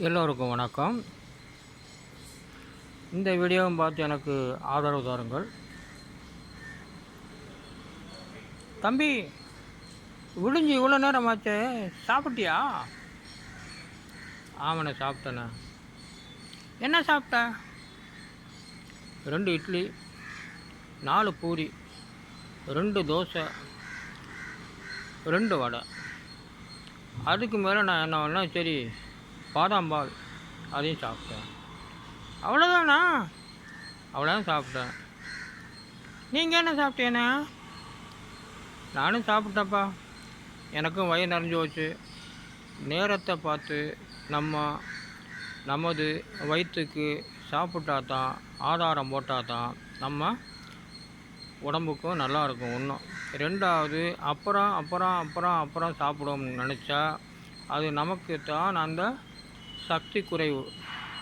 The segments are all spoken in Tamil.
எல்லோருக்கும் வணக்கம். இந்த வீடியோவும் பார்த்து எனக்கு ஆதரவு தாருங்கள். தம்பி, விடிஞ்சு இவ்வளோ நேரம் ஆச்சு, சாப்பிட்டியா? ஆமாண்ணே, சாப்பிட்டேண்ணே. என்ன சாப்பிட்ட? 2 இட்லி, 4 பூரி, 2 தோசை, 2 வடை. அதுக்கு மேலே நான் என்ன பண்ணேன், சரி பாதாம் பால் அதையும் சாப்பிட்டேன். அவ்வளோதானா? அவ்வளோதான் சாப்பிட்டேன். நீங்கள் என்ன சாப்பிட்டீங்கண்ணா? நானும் சாப்பிட்டேன்ப்பா. எனக்கும் வயிறு நிறைஞ்சு போச்சு. நேரத்தை பார்த்து நமது வயிற்றுக்கு சாப்பிட்டா தான், ஆதாரம் போட்டால் தான் நம்ம உடம்புக்கும் நல்லாயிருக்கும். ஒன்றும் 2வது அப்புறம் சாப்பிடணும்னு நினச்சா அது நமக்கு தான் அந்த சக்தி குறைவு,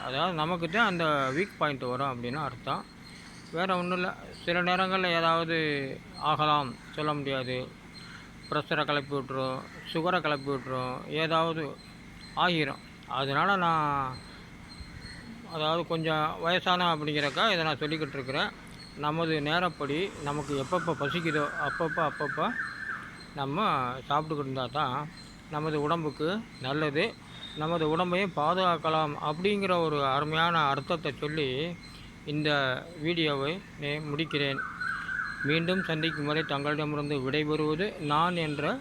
அதாவது நமக்கு தான் அந்த வீக் பாயிண்ட் வரும் அப்படின்னு அர்த்தம். வேறு ஒன்றும் இல்லை. சில நேரங்களில் ஏதாவது ஆகலாம், சொல்ல முடியாது. ப்ரெஷரை கிளப்பி விட்டுரும், சுகரை கிளப்பி விட்டுரும், ஏதாவது ஆகிரும். அதனால் நான் அதாவது கொஞ்சம் வயசான அப்படிங்கிறக்கா இதை நான் சொல்லிக்கிட்டு இருக்கிறேன். நமது நேரப்படி நமக்கு எப்பப்போ பசிக்குதோ அப்பப்போ நம்ம சாப்பிட்டுக்கிட்டு இருந்தால் தான் நமது உடம்புக்கு நல்லது. நமது உடம்பையும் பாதுகாக்கலாம் அப்படிங்கிற ஒரு அருமையான அர்த்தத்தை சொல்லி இந்த வீடியோவை முடிக்கிறேன். மீண்டும் சந்திக்கும் வரை தங்களிடமிருந்து விடைபெறுவது நான் என்ற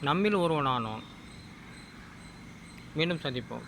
நம்மில் ஒருவனானோன். மீண்டும் சந்திப்போம்.